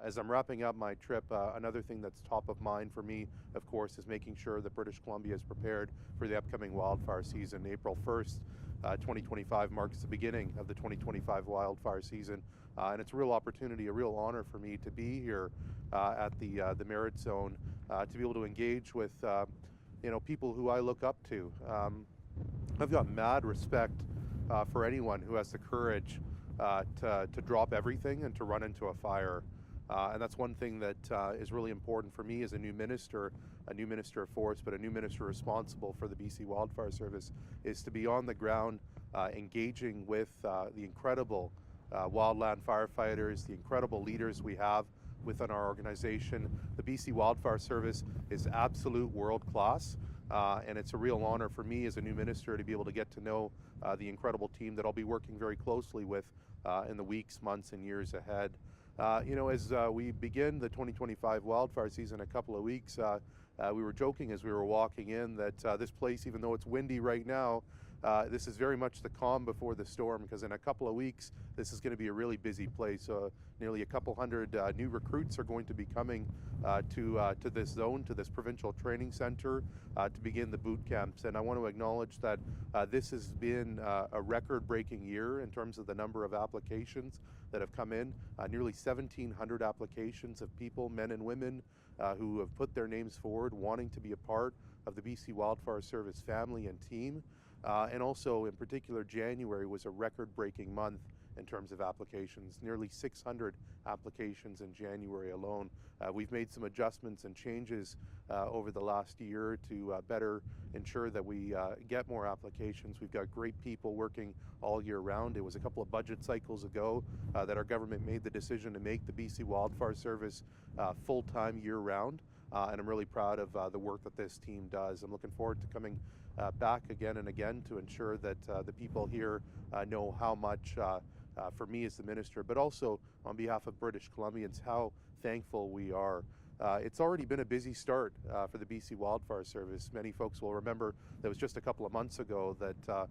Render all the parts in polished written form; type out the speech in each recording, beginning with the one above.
As I'm wrapping up my trip, another thing that's top of mind for me, of course, is making sure that British Columbia is prepared for the upcoming wildfire season. April 1st, 2025 marks the beginning of the 2025 wildfire season, and it's a real opportunity, a real honor for me to be here at the Merritt zone, to be able to engage with people who I look up to. I've got mad respect for anyone who has the courage to drop everything and to run into a fire. And that's one thing that is really important for me as a new minister of forest, but a new minister responsible for the BC Wildfire Service, is to be on the ground engaging with the incredible wildland firefighters, the incredible leaders we have within our organization. The BC Wildfire Service is absolute world class. And it's a real honor for me as a new minister to be able to get to know the incredible team that I'll be working very closely with in the weeks, months, and years ahead. As we begin the 2025 wildfire season in a couple of weeks, we were joking as we were walking in that this place, even though it's windy right now, this is very much the calm before the storm, because in a couple of weeks, this is going to be a really busy place. Nearly a couple hundred new recruits are going to be coming to this zone, to this provincial training center, to begin the boot camps. And I want to acknowledge that this has been a record-breaking year in terms of the number of applications that have come in. Nearly 1,700 applications of people, men and women, who have put their names forward wanting to be a part of the BC Wildfire Service family and team. And also, in particular, January was a record-breaking month in terms of applications. Nearly 600 applications in January alone. We've made some adjustments and changes over the last year to better ensure that we get more applications. We've got great people working all year round. It was a couple of budget cycles ago that our government made the decision to make the BC Wildfire Service full-time year-round. And I'm really proud of the work that this team does. I'm looking forward to coming back again and again to ensure that the people here know how much, for me as the minister, but also on behalf of British Columbians, how thankful we are. It's already been a busy start for the BC Wildfire Service. Many folks will remember that it was just a couple of months ago that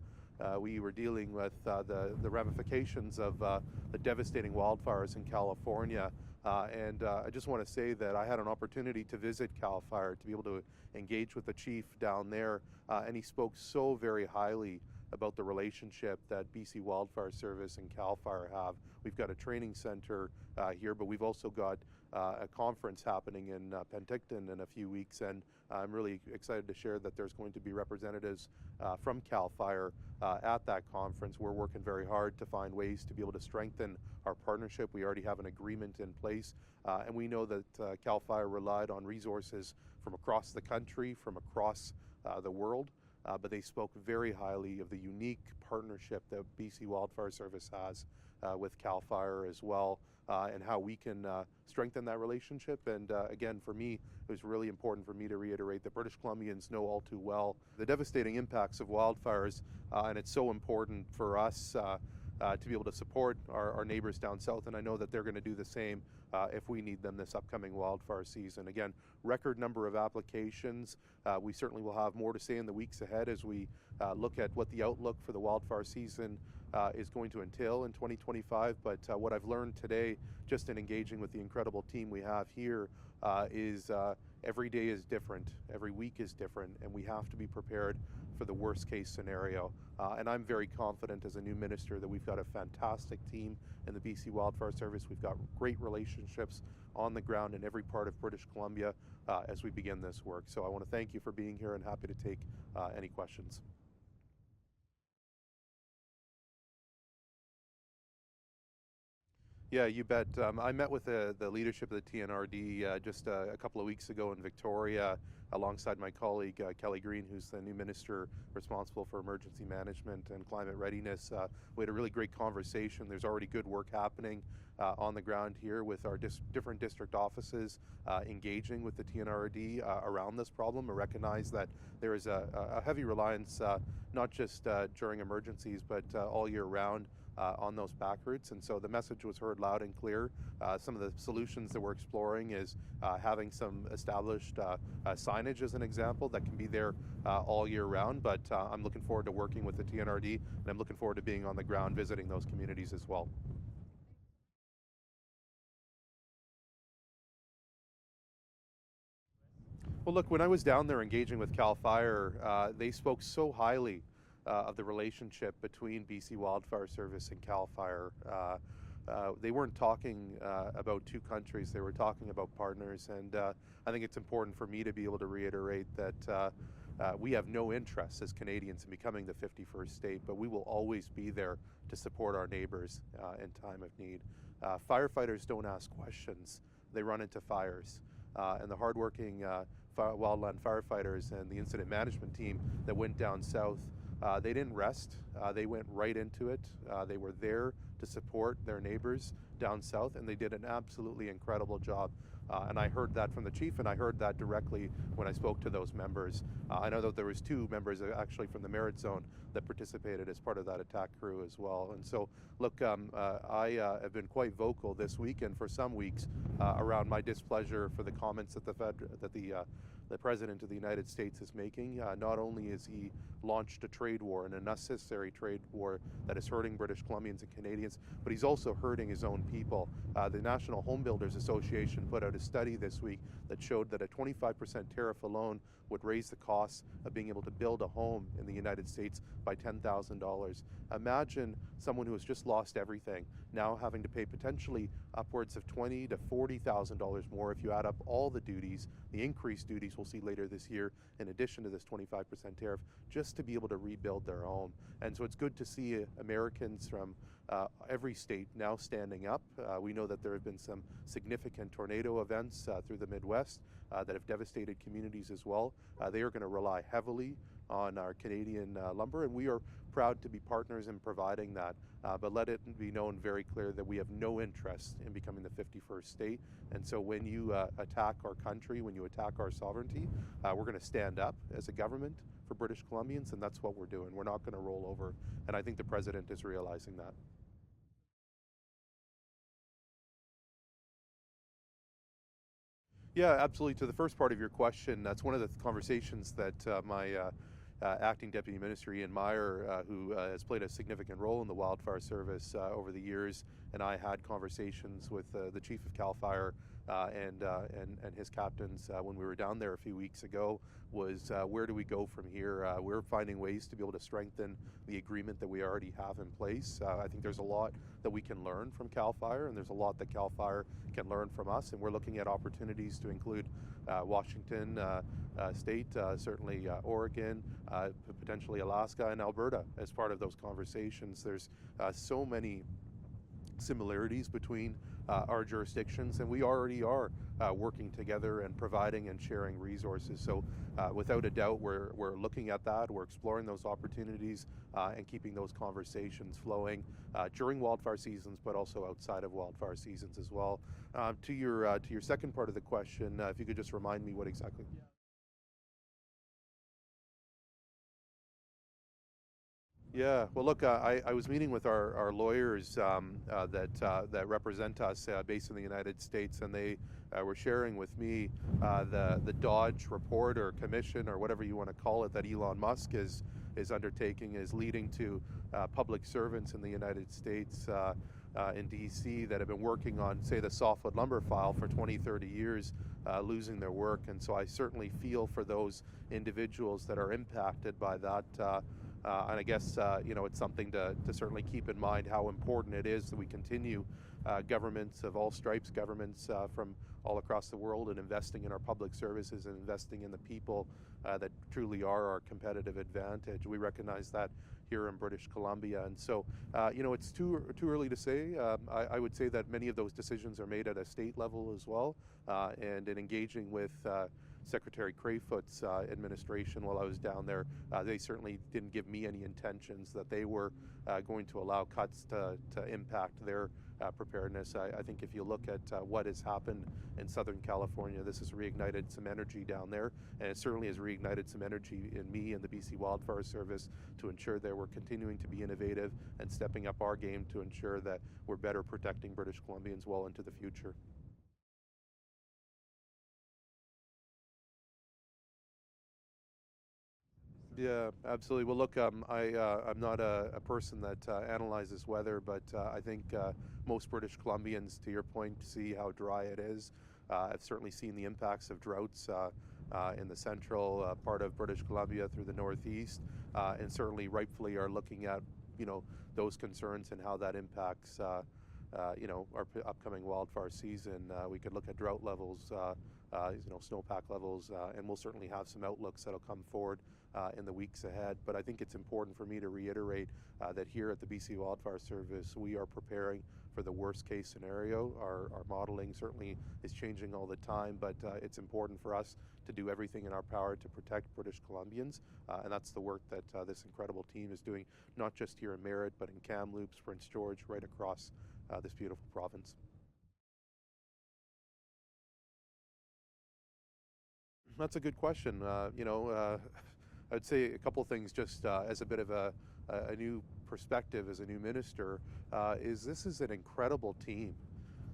we were dealing with the ramifications of the devastating wildfires in California. And I just want to say that I had an opportunity to visit CAL FIRE, to be able to engage with the chief down there, and he spoke so very highly about the relationship that BC Wildfire Service and CAL FIRE have. We've got a training center here, but we've also got a conference happening in Penticton in a few weeks, and I'm really excited to share that there's going to be representatives from CAL FIRE at that conference. We're working very hard to find ways to be able to strengthen our partnership. We already have an agreement in place, and we know that CAL FIRE relied on resources from across the country, from across the world, but they spoke very highly of the unique partnership that BC Wildfire Service has with CAL FIRE as well, and how we can strengthen that relationship. And again, for me, it was really important for me to reiterate that British Columbians know all too well the devastating impacts of wildfires, and it's so important for us to be able to support our neighbors down south, and I know that they're going to do the same if we need them this upcoming wildfire season. Again, record number of applications. We certainly will have more to say in the weeks ahead as we look at what the outlook for the wildfire season is going to entail in 2025. But what I've learned today, just in engaging with the incredible team we have here, is every day is different, every week is different, and we have to be prepared for the worst case scenario. And I'm very confident as a new minister that we've got a fantastic team in the BC Wildfire Service. We've got great relationships on the ground in every part of British Columbia as we begin this work. So I want to thank you for being here and happy to take any questions. Yeah, you bet. I met with the leadership of the TNRD just a couple of weeks ago in Victoria, alongside my colleague Kelly Green, who's the new minister responsible for emergency management and climate readiness. We had a really great conversation. There's already good work happening on the ground here with our different district offices engaging with the TNRD around this problem. I recognize that there is a heavy reliance, not just during emergencies, but all year round, on those back routes, and so the message was heard loud and clear. Some of the solutions that we're exploring is having some established signage as an example that can be there all year round, but I'm looking forward to working with the TNRD, and I'm looking forward to being on the ground visiting those communities as well. Well, look, when I was down there engaging with CAL FIRE, they spoke so highly of the relationship between BC Wildfire Service and CAL FIRE. They weren't talking about two countries, they were talking about partners, and I think it's important for me to be able to reiterate that we have no interest as Canadians in becoming the 51st state, but we will always be there to support our neighbors in time of need. Firefighters don't ask questions, they run into fires. And the hardworking wildland firefighters and the incident management team that went down south, they didn't rest. They went right into it. They were there to support their neighbors down south, and they did an absolutely incredible job. And I heard that from the chief, and I heard that directly when I spoke to those members. I know that there was two members actually from the Merritt zone that participated as part of that attack crew as well. And so, look, I have been quite vocal this week and for some weeks around my displeasure for the comments that the President of the United States is making. Not only is he launched a trade war, an unnecessary trade war that is hurting British Columbians and Canadians, but he's also hurting his own people. The National Home Builders Association put out a study this week that showed that a 25% tariff alone would raise the cost of being able to build a home in the United States by $10,000. Imagine someone who has just lost everything now having to pay potentially upwards of $20,000 to $40,000 more if you add up all the duties, the increased duties we'll see later this year, in addition to this 25% tariff, just to be able to rebuild their home. And so it's good to see Americans from every state now standing up. We know that there have been some significant tornado events through the Midwest that have devastated communities as well. They are going to rely heavily on our Canadian lumber, and we are proud to be partners in providing that. But let it be known very clear that we have no interest in becoming the 51st state. And so when you attack our country, when you attack our sovereignty, we're going to stand up as a government for British Columbians, and that's what we're doing. We're not going to roll over, and I think the President is realizing that. Yeah, absolutely. To the first part of your question, that's one of the conversations that my acting deputy minister Ian Meyer, who has played a significant role in the wildfire service over the years, and I had conversations with the chief of CAL FIRE and his captains when we were down there a few weeks ago, was where do we go from here? We're finding ways to be able to strengthen the agreement that we already have in place. I think there's a lot that we can learn from CAL FIRE, and there's a lot that CAL FIRE can learn from us, and we're looking at opportunities to include Washington State, certainly Oregon, potentially Alaska and Alberta as part of those conversations. There's so many similarities between our jurisdictions, and we already are working together and providing and sharing resources. So without a doubt, we're looking at that, we're exploring those opportunities and keeping those conversations flowing during wildfire seasons, but also outside of wildfire seasons as well. To your second part of the question, if you could just remind me what exactly. Yeah, well, look, I was meeting with our lawyers that represent us based in the United States, and they were sharing with me the Dodge report or commission or whatever you want to call it that Elon Musk is undertaking, is leading to public servants in the United States in DC that have been working on, say, the softwood lumber file for 20, 30 years, losing their work. And so I certainly feel for those individuals that are impacted by that. And I guess, it's something to certainly keep in mind how important it is that we continue governments of all stripes, governments from all across the world, and investing in our public services and investing in the people that truly are our competitive advantage. We recognize that here in British Columbia. And so, it's too early to say. I would say that many of those decisions are made at a state level as well. And in engaging with Secretary Crayfoot's administration while I was down there, they certainly didn't give me any intentions that they were going to allow cuts to impact their preparedness. I think if you look at what has happened in Southern California, this has reignited some energy down there, and it certainly has reignited some energy in me and the BC Wildfire Service to ensure that we're continuing to be innovative and stepping up our game to ensure that we're better protecting British Columbians well into the future. Yeah, absolutely. Well, look, I'm not a person that analyzes weather, but I think most British Columbians, to your point, see how dry it is. I've certainly seen the impacts of droughts in the central part of British Columbia through the northeast, and certainly rightfully are looking at those concerns and how that impacts our upcoming wildfire season. We could look at drought levels, snowpack levels, and we'll certainly have some outlooks that'll come forward in the weeks ahead. But I think it's important for me to reiterate that here at the BC Wildfire Service, we are preparing for the worst case scenario. Our modeling certainly is changing all the time, but it's important for us to do everything in our power to protect British Columbians, and that's the work that this incredible team is doing, not just here in Merritt, but in Kamloops, Prince George, right across this beautiful province. That's a good question. I'd say a couple things just as a bit of a new perspective as a new minister, is this is an incredible team,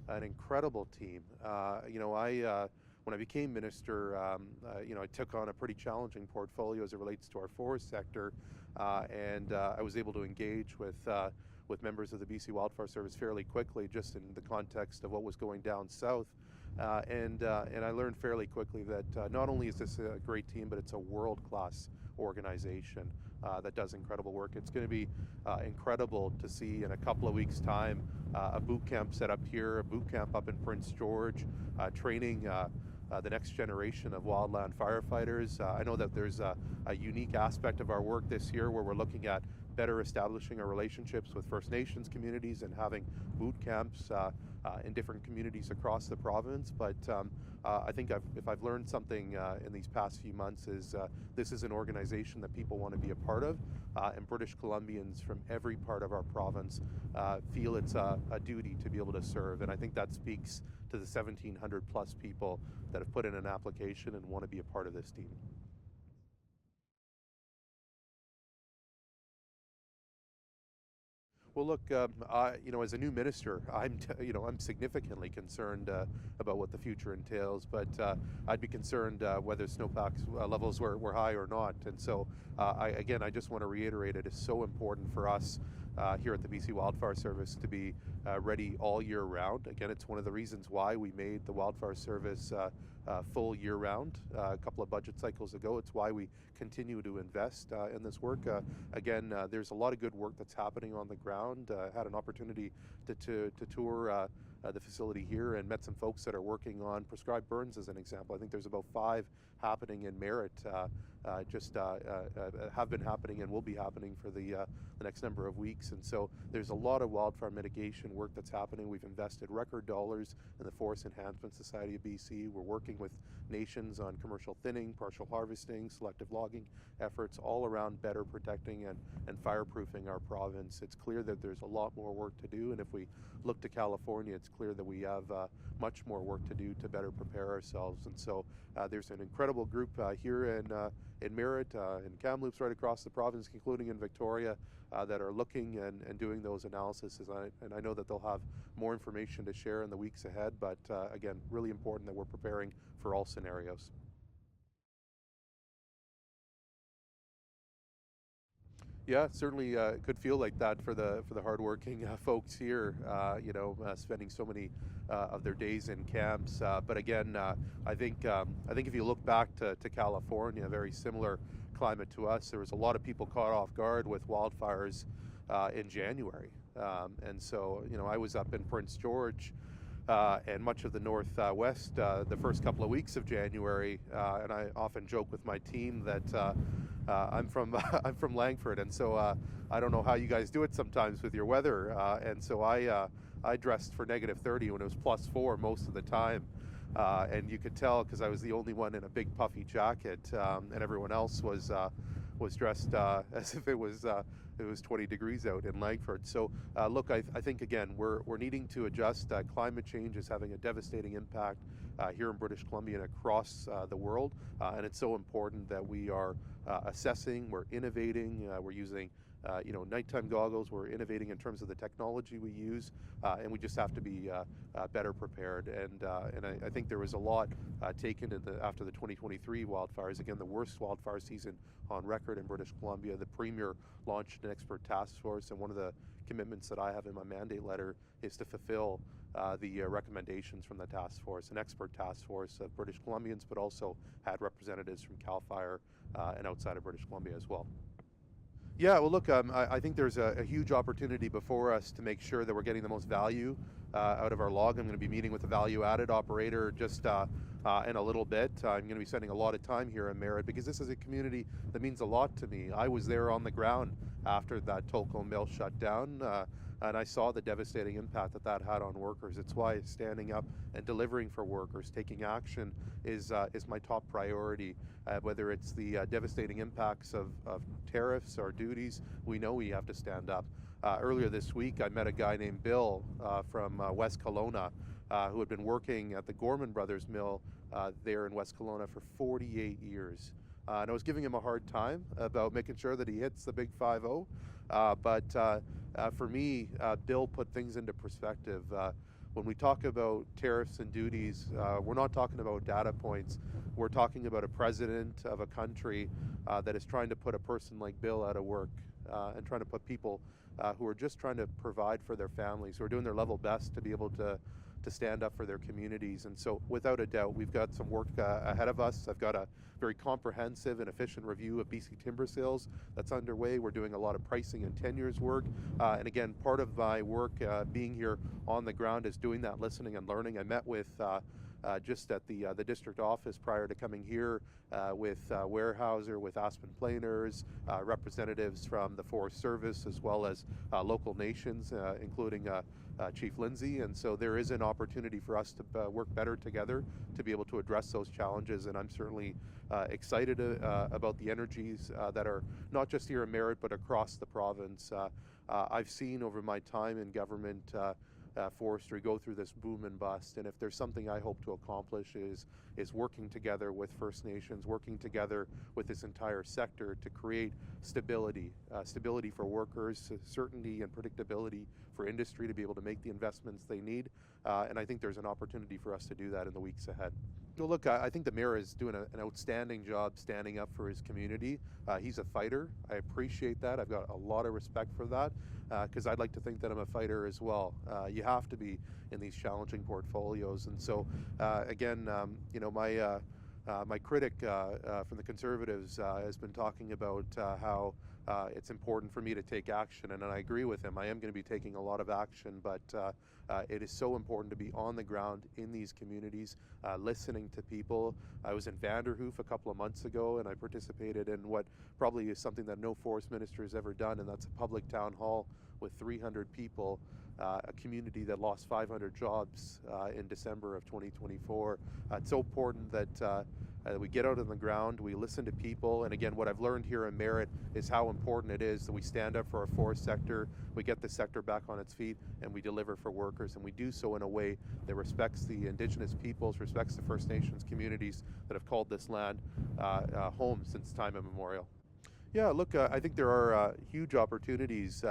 an incredible team. When I became minister, I took on a pretty challenging portfolio as it relates to our forest sector, and I was able to engage with members of the BC Wildfire Service fairly quickly, just in the context of what was going down south. And I learned fairly quickly that not only is this a great team, but it's a world-class organization that does incredible work. It's going to be incredible to see in a couple of weeks' time a boot camp set up here, a boot camp up in Prince George, training the next generation of wildland firefighters. I know that there's a unique aspect of our work this year where we're looking at better establishing our relationships with First Nations communities and having boot camps in different communities across the province. But I think if I've learned something in these past few months is this is an organization that people want to be a part of, and British Columbians from every part of our province feel it's a duty to be able to serve. And I think that speaks to the 1,700 plus people that have put in an application and want to be a part of this team. Well, look, as a new minister, I'm significantly concerned about what the future entails. But I'd be concerned whether snowpack levels were high or not. And so, I just want to reiterate it is so important for us here at the BC Wildfire Service to be ready all year round. Again, it's one of the reasons why we made the Wildfire Service full year round a couple of budget cycles ago. It's why we continue to invest in this work. There's a lot of good work that's happening on the ground. Had an opportunity to tour the facility here and met some folks that are working on prescribed burns as an example. I think there's about 5 happening in Merritt, have been happening and will be happening for the next number of weeks. And so there's a lot of wildfire mitigation work that's happening. We've invested record dollars in the Forest Enhancement Society of BC. We're working with nations on commercial thinning, partial harvesting, selective logging efforts, all around better protecting and fireproofing our province. It's clear that there's a lot more work to do, and if we look to California, it's clear that we have much more work to do to better prepare ourselves. And so there's an incredible group here in Merritt, in Kamloops, right across the province, including in Victoria, that are looking and doing those analyses. And I know that they'll have more information to share in the weeks ahead. But again, really important that we're preparing for all scenarios. Yeah, certainly could feel like that for the hardworking folks here. Spending so many of their days in camps. But again, I think if you look back to California, very similar climate to us. There was a lot of people caught off guard with wildfires in January, and so I was up in Prince George. And much of the northwest the first couple of weeks of January, and I often joke with my team that I'm from I'm from Langford, and so I don't know how you guys do it sometimes with your weather, and so I dressed for -30 when it was +4 most of the time, and you could tell because I was the only one in a big puffy jacket, and everyone else was dressed as if it was 20 degrees out in Langford. So look, I think again we're needing to adjust. Climate change is having a devastating impact here in British Columbia and across the world, and it's so important that we are assessing, we're innovating, we're using nighttime goggles, we're innovating in terms of the technology we use, and we just have to be better prepared. And I think there was a lot taken after the 2023 wildfires. Again, the worst wildfire season on record in British Columbia. The Premier launched an expert task force, and one of the commitments that I have in my mandate letter is to fulfill the recommendations from the task force, an expert task force of British Columbians, but also had representatives from CAL FIRE and outside of British Columbia as well. Yeah, well, look, I think there's a huge opportunity before us to make sure that we're getting the most value out of our log. I'm going to be meeting with a value-added operator just in a little bit. I'm going to be spending a lot of time here in Merritt because this is a community that means a lot to me. I was there on the ground after that Tolko mill shut down, and I saw the devastating impact that that had on workers. It's why standing up and delivering for workers, taking action is my top priority. Whether it's the devastating impacts of tariffs or duties, we know we have to stand up. Earlier this week, I met a guy named Bill from West Kelowna who had been working at the Gorman Brothers mill there in West Kelowna for 48 years. And I was giving him a hard time about making sure that he hits the big 5-0. But for me, Bill put things into perspective. When we talk about tariffs and duties, we're not talking about data points. We're talking about a president of a country that is trying to put a person like Bill out of work and trying to put people who are just trying to provide for their families, who are doing their level best to be able to stand up for their communities. And so without a doubt, we've got some work ahead of us. I've got a very comprehensive and efficient review of BC timber sales that's underway. We're doing a lot of pricing and tenures work. And again, part of my work being here on the ground is doing that listening and learning. I met with just at the district office prior to coming here with Weyerhaeuser, with Aspen Planers, representatives from the Forest Service, as well as local nations, including Chief Lindsay. And so there is an opportunity for us to work better together to be able to address those challenges. And I'm certainly excited about the energies that are not just here in Merritt, but across the province. I've seen over my time in government forestry go through this boom and bust, and if there's something I hope to accomplish is working together with First Nations, working together with this entire sector to create stability for workers, certainty and predictability for industry to be able to make the investments they need, and I think there's an opportunity for us to do that in the weeks ahead. So look, I think the mayor is doing an outstanding job standing up for his community. He's a fighter. I appreciate that. I've got a lot of respect for that because I'd like to think that I'm a fighter as well. You have to be in these challenging portfolios. And so, again, you know, my critic from the Conservatives has been talking about how it's important for me to take action, and I agree with him. I am going to be taking a lot of action, but it is so important to be on the ground in these communities, listening to people. I was in Vanderhoof a couple of months ago, and I participated in what probably is something that no forest minister has ever done, and that's a public town hall with 300 people, a community that lost 500 jobs in December of 2024. It's so important that we get out on the ground, we listen to people, and again, what I've learned here in Merritt is how important it is that we stand up for our forest sector, we get the sector back on its feet, and we deliver for workers, and we do so in a way that respects the Indigenous peoples, respects the First Nations communities that have called this land home since time immemorial. Yeah, look, I think there are huge opportunities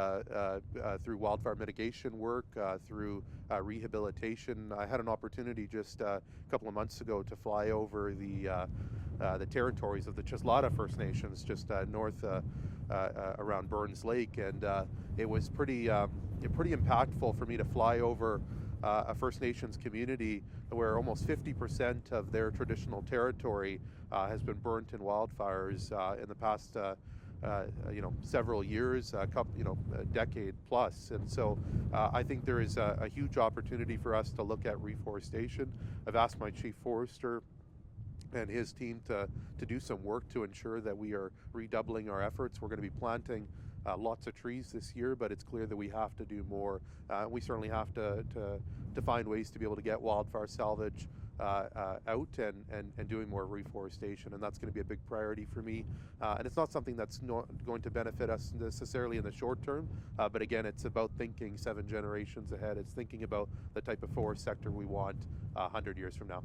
through wildfire mitigation work, through rehabilitation. I had an opportunity just a couple of months ago to fly over the territories of the Chislada First Nations just north around Burns Lake, and it was pretty impactful for me to fly over a First Nations community where almost 50% of their traditional territory has been burnt in wildfires in the past several years, a decade plus. And so I think there is a huge opportunity for us to look at reforestation. I've asked my chief forester and his team to do some work to ensure that we are redoubling our efforts. We're going to be planting lots of trees this year, but it's clear that we have to do more. We certainly have to find ways to be able to get wildfire salvage out and doing more reforestation, and that's going to be a big priority for me. And it's not something that's not going to benefit us necessarily in the short term, but again, it's about thinking 7 generations ahead. It's thinking about the type of forest sector we want 100 years from now.